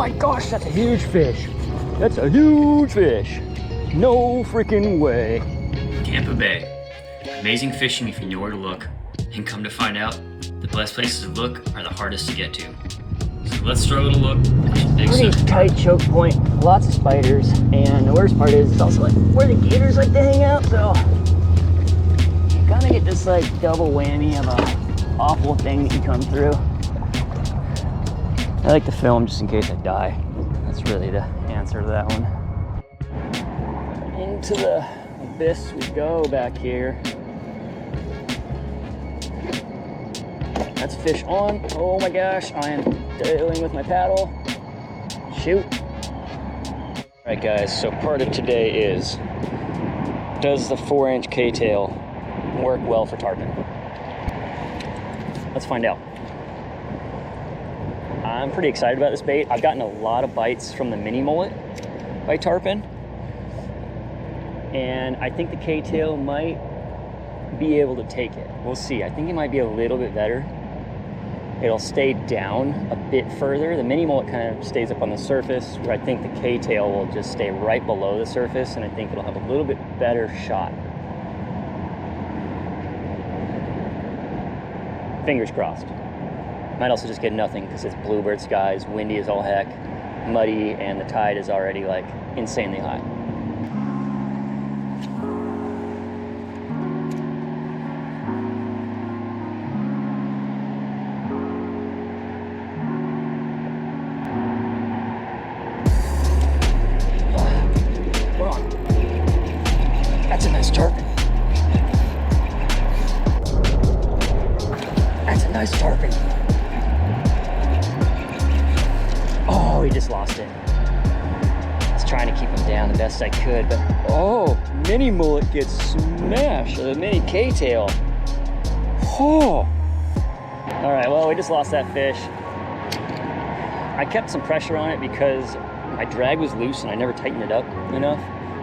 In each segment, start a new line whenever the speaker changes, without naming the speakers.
my gosh, that's a huge fish. That's a huge fish. No freaking way.
Tampa Bay. Amazing fishing if you know where to look. And come to find out, the best places to look are the hardest to get to. So let's throw it a look.
Pretty tight choke point, lots of spiders, and the worst part is it's also like where the gators like to hang out, so you kind of get this like double whammy of a awful thing that you come through. I like to film just in case I die. That's really the answer to that one. Into the abyss we go back here. That's a fish on. Oh my gosh, I am dealing with my paddle. Shoot. All right guys, so part of today is, does the 4-inch KTail work well for tarpon? Let's find out. I'm pretty excited about this bait. I've gotten a lot of bites from the mini mullet by tarpon. And I think the KTail might be able to take it. We'll see. I think it might be a little bit better. It'll stay down a bit further. The mini mullet kind of stays up on the surface, where I think the KTail will just stay right below the surface, and I think it'll have a little bit better shot. Fingers crossed. Might also just get nothing because it's bluebird skies, windy as all heck, muddy, and the tide is already like insanely high. That's a nice tarpon. That's a nice tarpon. Oh, he just lost it. I was trying to keep him down the best I could, but oh, mini mullet gets smashed. The mini KTail. Oh. All right, well, we just lost that fish. I kept some pressure on it because my drag was loose and I never tightened it up enough.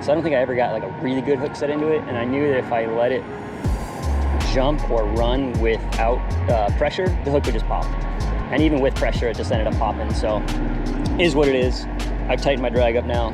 So I don't think I ever got like a really good hook set into it, and I knew that if I let it jump or run without pressure, the hook would just pop. And even with pressure, it just ended up popping, so it is what it is. I've tightened my drag up now.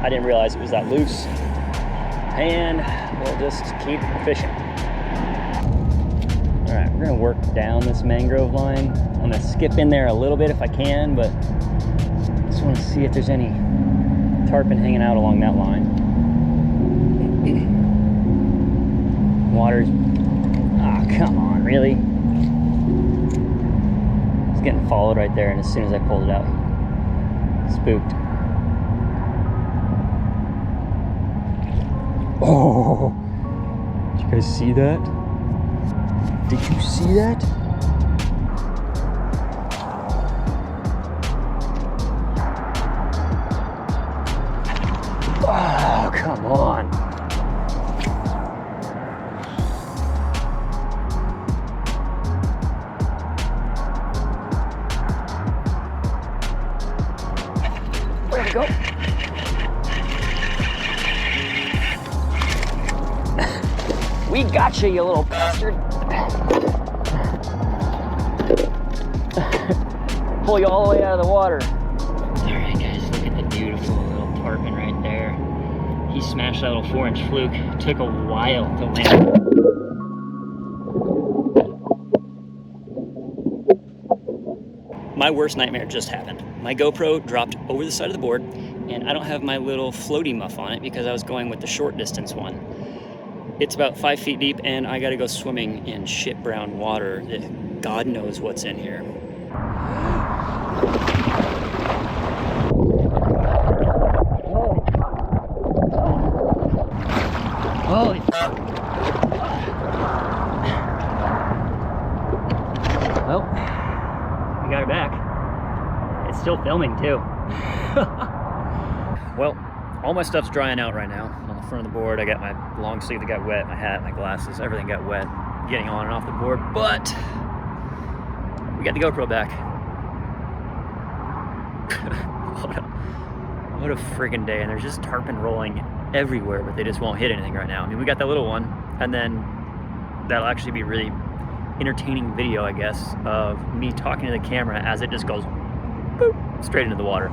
I didn't realize it was that loose, and we'll just keep fishing. All right, we're gonna work down this mangrove line. I'm gonna skip in there a little bit if I can, but just wanna see if there's any tarpon hanging out along that line. Water's, come on, really? It's getting followed right there, and as soon as I pulled it out, he spooked. Oh, did you guys see that? Did you see that? Oh, come on. There we go. We gotcha, you little bastard. Pull you all the way out of the water. All right, guys, look at the beautiful little tarpon right there. He smashed that little 4-inch fluke. It took a while to land. My worst nightmare just happened. My GoPro dropped over the side of the board, and I don't have my little floaty muff on it because I was going with the short distance one. It's about 5 feet deep, and I gotta go swimming in shit brown water that God knows what's in here. Holy fuck. Well, we got her back. It's still filming too. Well, all my stuff's drying out right now. On the front of the board, I got my long sleeve that got wet, my hat, my glasses, everything got wet getting on and off the board, but we got the GoPro back. What a friggin' day, and there's just tarpon rolling everywhere, but they just won't hit anything right now. I mean, we got that little one, and then that'll actually be really entertaining video, I guess, of me talking to the camera as it just goes boop, straight into the water.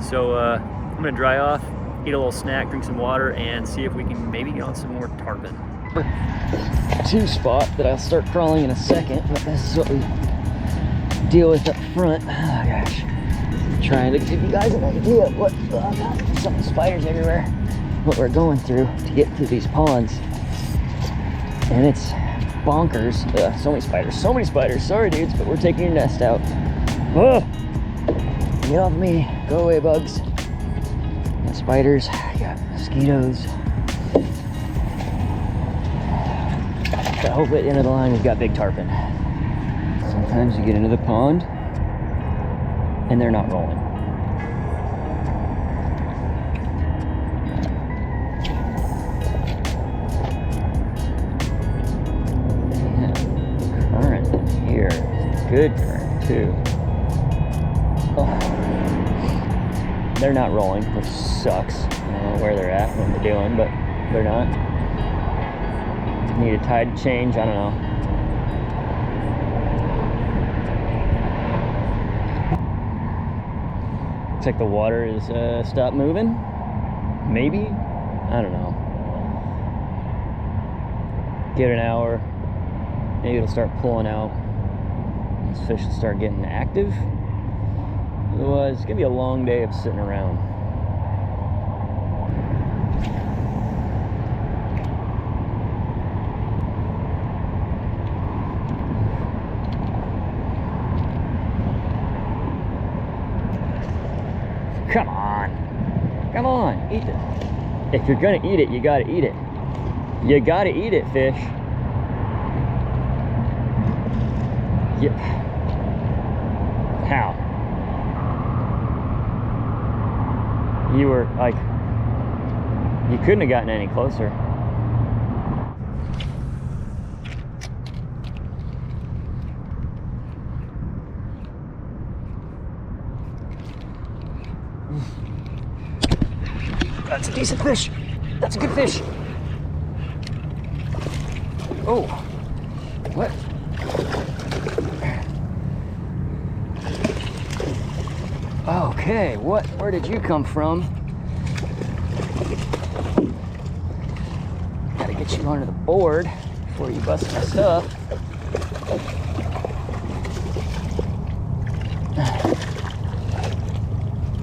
So I'm gonna dry off, eat a little snack, drink some water, and see if we can maybe get on some more tarpon. Two spot that I'll start crawling in a second, but this is what we deal with up front. Oh gosh. Trying to give you guys an idea of what, oh God, some spiders everywhere, what we're going through to get through these ponds. And it's bonkers. So many spiders. Sorry dudes, but we're taking your nest out. Oh, get off me. Go away, bugs. Got spiders, got mosquitoes. I hope at the end of the line we've got big tarpon. Sometimes you get into the pond and they're not rolling. Yeah, current here, good current too. Oh. They're not rolling, which sucks. I don't know where they're at, what they're doing, but they're not. Need a tide change, I don't know. Looks like the water is stopped moving. Maybe? I don't know. Give it an hour. Maybe it'll start pulling out. These fish will start getting active. Otherwise, it's gonna be a long day of sitting around. Come on, eat it. If you're gonna eat it, you gotta eat it. You gotta eat it, fish. Yep. How? You were like, you couldn't have gotten any closer. That's a decent fish. That's a good fish. Oh, what? Okay, what? Where did you come from? Gotta get you onto the board before you bust my stuff.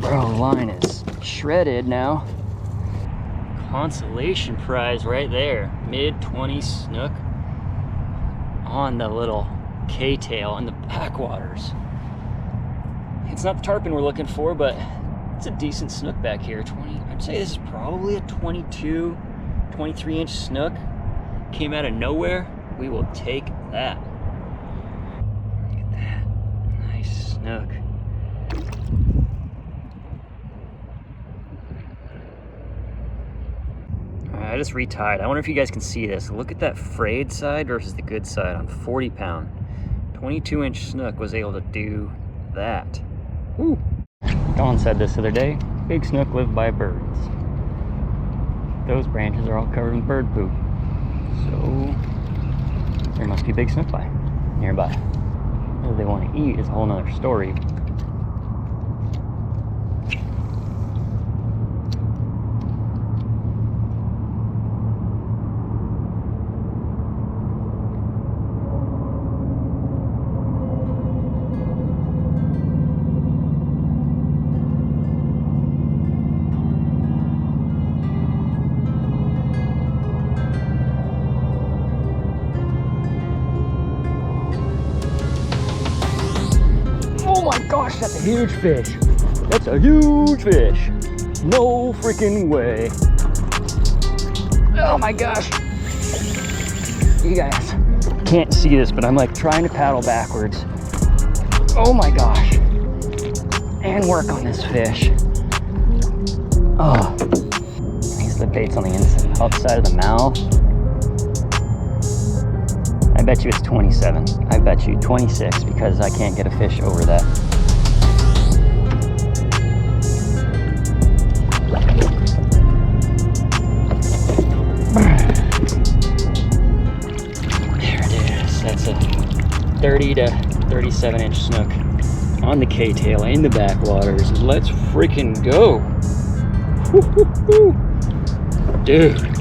Bro, line is shredded now. Consolation prize right there, mid-20 snook on the little KTail in the backwaters. It's not the tarpon we're looking for, but it's a decent snook back here. I'd say this is probably a 22, 23 inch snook. Came out of nowhere. We will take that. Look at that, nice snook. I just retied. I wonder if you guys can see this. Look at that frayed side versus the good side on 40 pound. 22 inch snook was able to do that. Woo. Dawn said this the other day, big snook live by birds. Those branches are all covered in bird poop. So there must be big snook nearby. Whether they want to eat is a whole nother story. Gosh, that's a huge fish. That's a huge fish. No freaking way. Oh my gosh. You guys can't see this, but I'm like trying to paddle backwards. Oh my gosh. And work on this fish. Oh. These the bait's on the inside, outside of the mouth. I bet you it's 27. I bet you 26 because I can't get a fish over that. There it is. That's a 30 to 37-inch snook on the K-tail in the backwaters. Let's freaking go. Woo-hoo-hoo. Dude.